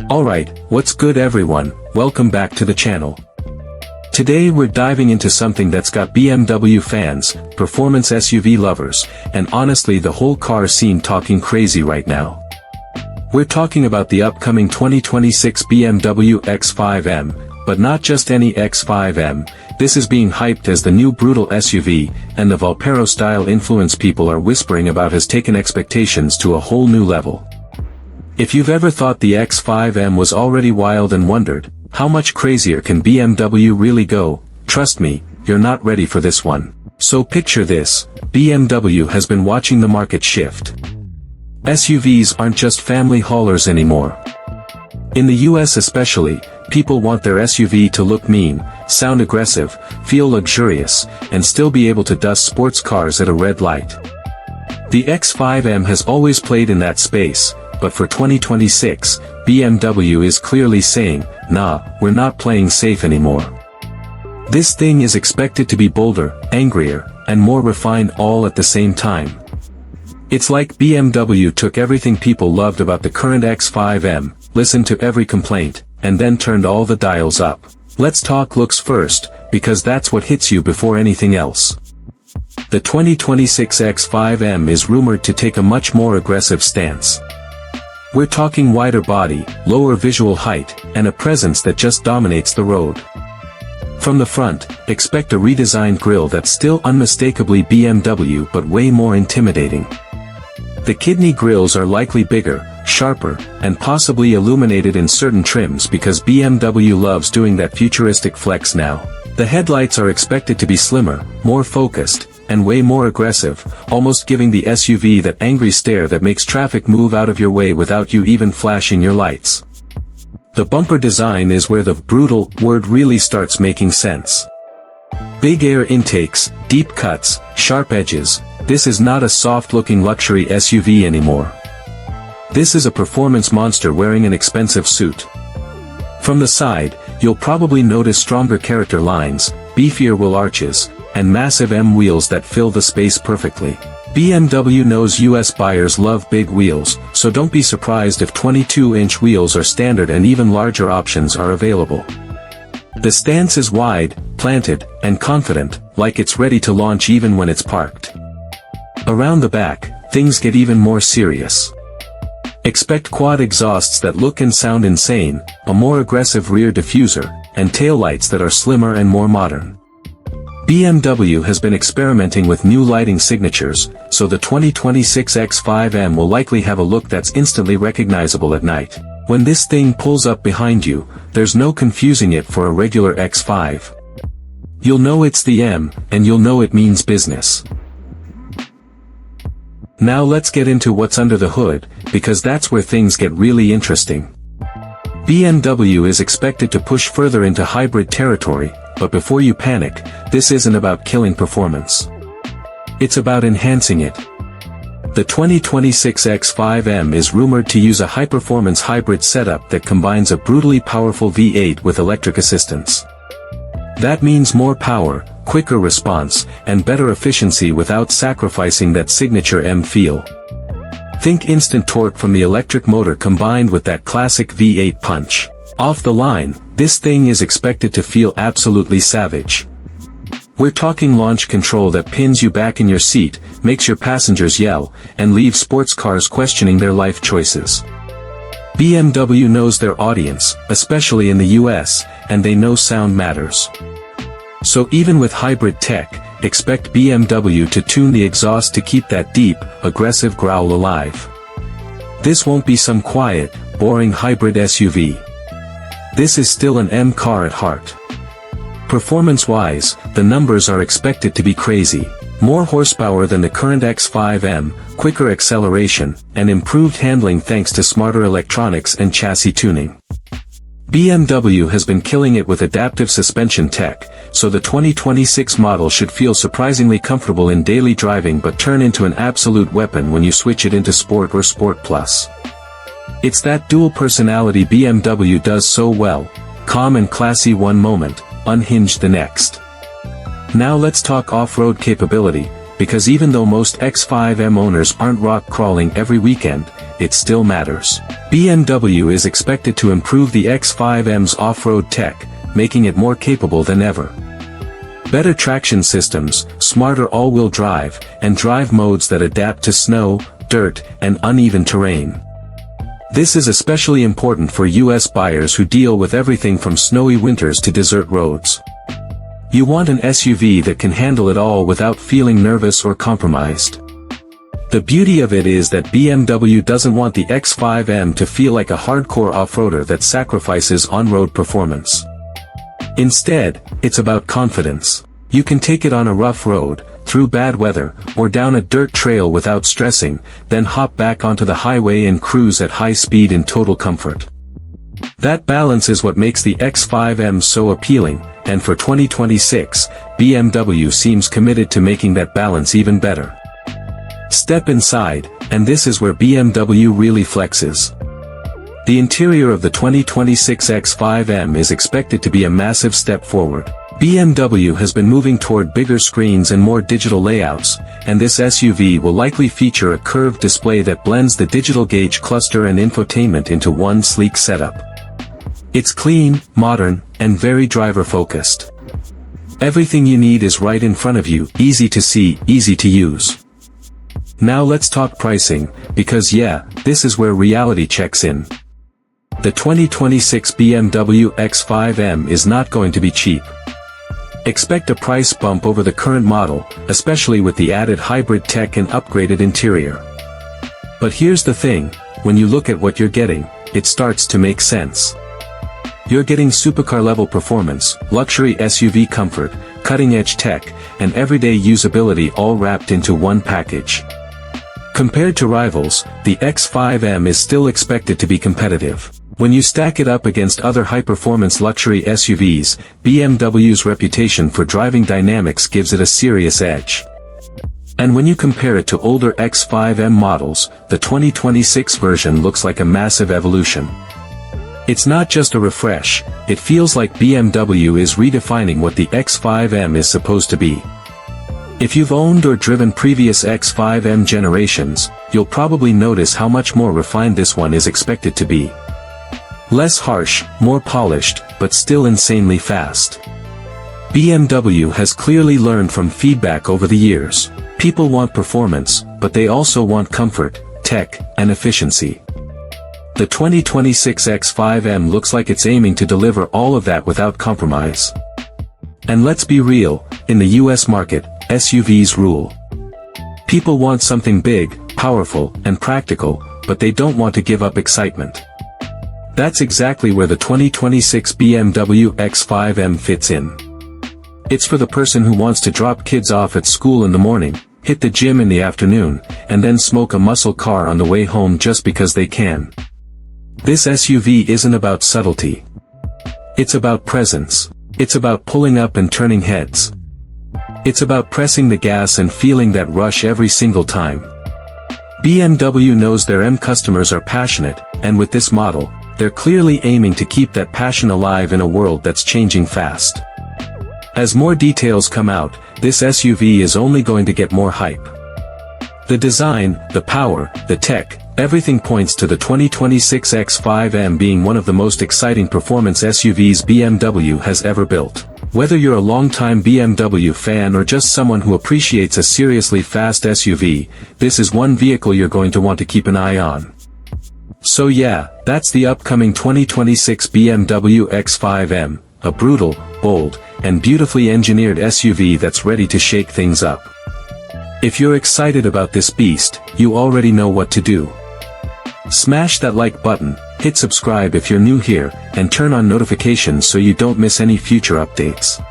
Alright, what's good everyone, welcome back to the channel. Today we're diving into something that's got BMW fans, performance SUV lovers, and honestly the whole car scene talking crazy right now. We're talking about the upcoming 2026 BMW X5 M, but not just any X5 M, this is being hyped as the new brutal SUV, and the Volpero style influence people are whispering about has taken expectations to a whole new level. If you've ever thought the X5 M was already wild and wondered, how much crazier can BMW really go, trust me, you're not ready for this one. So picture this, BMW has been watching the market shift. SUVs aren't just family haulers anymore. In the US especially, people want their SUV to look mean, sound aggressive, feel luxurious, and still be able to dust sports cars at a red light. The X5 M has always played in that space, but for 2026, BMW is clearly saying, nah, we're not playing safe anymore. This thing is expected to be bolder, angrier, and more refined all at the same time. It's like BMW took everything people loved about the current X5 M, listened to every complaint, and then turned all the dials up. Let's talk looks first, because that's what hits you before anything else. The 2026 X5 M is rumored to take a much more aggressive stance. We're talking wider body, lower visual height, and a presence that just dominates the road. From the front, expect a redesigned grille that's still unmistakably BMW but way more intimidating. The kidney grilles are likely bigger, sharper, and possibly illuminated in certain trims because BMW loves doing that futuristic flex now. The headlights are expected to be slimmer, more focused, and way more aggressive, almost giving the SUV that angry stare that makes traffic move out of your way without you even flashing your lights. The bumper design is where the brutal word really starts making sense. Big air intakes, deep cuts, sharp edges, this is not a soft-looking luxury SUV anymore. This is a performance monster wearing an expensive suit. From the side, you'll probably notice stronger character lines, beefier wheel arches, and massive M wheels that fill the space perfectly. BMW knows US buyers love big wheels, so don't be surprised if 22-inch wheels are standard and even larger options are available. The stance is wide, planted, and confident, like it's ready to launch even when it's parked. Around the back, things get even more serious. Expect quad exhausts that look and sound insane, a more aggressive rear diffuser, and taillights that are slimmer and more modern. BMW has been experimenting with new lighting signatures, so the 2026 X5 M will likely have a look that's instantly recognizable at night. When this thing pulls up behind you, there's no confusing it for a regular X5. You'll know it's the M, and you'll know it means business. Now let's get into what's under the hood, because that's where things get really interesting. BMW is expected to push further into hybrid territory, but before you panic, this isn't about killing performance. It's about enhancing it. The 2026 X5 M is rumored to use a high-performance hybrid setup that combines a brutally powerful V8 with electric assistance. That means more power, quicker response, and better efficiency without sacrificing that signature M feel. Think instant torque from the electric motor combined with that classic V8 punch. Off the line, this thing is expected to feel absolutely savage. We're talking launch control that pins you back in your seat, makes your passengers yell, and leaves sports cars questioning their life choices. BMW knows their audience, especially in the US, and they know sound matters. So even with hybrid tech, expect BMW to tune the exhaust to keep that deep, aggressive growl alive. This won't be some quiet, boring hybrid SUV. This is still an M car at heart. Performance-wise, the numbers are expected to be crazy. More horsepower than the current X5 M, quicker acceleration, and improved handling thanks to smarter electronics and chassis tuning. BMW has been killing it with adaptive suspension tech, so the 2026 model should feel surprisingly comfortable in daily driving but turn into an absolute weapon when you switch it into Sport or Sport Plus. It's that dual personality BMW does so well, calm and classy one moment, unhinged the next. Now let's talk off-road capability, because even though most X5M owners aren't rock crawling every weekend, it still matters. BMW is expected to improve the X5M's off-road tech, making it more capable than ever. Better traction systems, smarter all-wheel drive, and drive modes that adapt to snow, dirt, and uneven terrain. This is especially important for US buyers who deal with everything from snowy winters to desert roads. You want an SUV that can handle it all without feeling nervous or compromised. The beauty of it is that BMW doesn't want the X5M to feel like a hardcore off-roader that sacrifices on-road performance. Instead, it's about confidence. You can take it on a rough road, through bad weather, or down a dirt trail without stressing, then hop back onto the highway and cruise at high speed in total comfort. That balance is what makes the X5M so appealing, and for 2026, BMW seems committed to making that balance even better. Step inside, and this is where BMW really flexes. The interior of the 2026 X5M is expected to be a massive step forward. BMW has been moving toward bigger screens and more digital layouts, and this SUV will likely feature a curved display that blends the digital gauge cluster and infotainment into one sleek setup. It's clean, modern, and very driver-focused. Everything you need is right in front of you, easy to see, easy to use. Now let's talk pricing, because yeah, this is where reality checks in. The 2026 BMW X5M is not going to be cheap. Expect a price bump over the current model, especially with the added hybrid tech and upgraded interior. But here's the thing, when you look at what you're getting, it starts to make sense. You're getting supercar-level performance, luxury SUV comfort, cutting-edge tech, and everyday usability all wrapped into one package. Compared to rivals, the X5M is still expected to be competitive. When you stack it up against other high-performance luxury SUVs, BMW's reputation for driving dynamics gives it a serious edge. And when you compare it to older X5M models, the 2026 version looks like a massive evolution. It's not just a refresh, it feels like BMW is redefining what the X5M is supposed to be. If you've owned or driven previous X5M generations, you'll probably notice how much more refined this one is expected to be. Less harsh, more polished, but still insanely fast. BMW has clearly learned from feedback over the years. People want performance, but they also want comfort, tech, and efficiency. The 2026 X5M looks like it's aiming to deliver all of that without compromise. And let's be real, in the US market, SUVs rule. People want something big, powerful, and practical, but they don't want to give up excitement. That's exactly where the 2026 BMW X5M fits in. It's for the person who wants to drop kids off at school in the morning, hit the gym in the afternoon, and then smoke a muscle car on the way home just because they can. This SUV isn't about subtlety. It's about presence. It's about pulling up and turning heads. It's about pressing the gas and feeling that rush every single time. BMW knows their M customers are passionate, and with this model, they're clearly aiming to keep that passion alive in a world that's changing fast. As more details come out, this SUV is only going to get more hype. The design, the power, the tech, everything points to the 2026 X5M being one of the most exciting performance SUVs BMW has ever built. Whether you're a longtime BMW fan or just someone who appreciates a seriously fast SUV, this is one vehicle you're going to want to keep an eye on. So yeah, that's the upcoming 2026 BMW X5M, a brutal, bold, and beautifully engineered SUV that's ready to shake things up. If you're excited about this beast, you already know what to do. Smash that like button, hit subscribe if you're new here, and turn on notifications so you don't miss any future updates.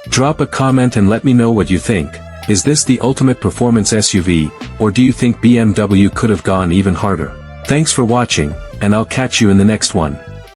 Drop a comment and let me know what you think. Is this the ultimate performance SUV, or do you think BMW could have gone even harder? Thanks for watching, and I'll catch you in the next one.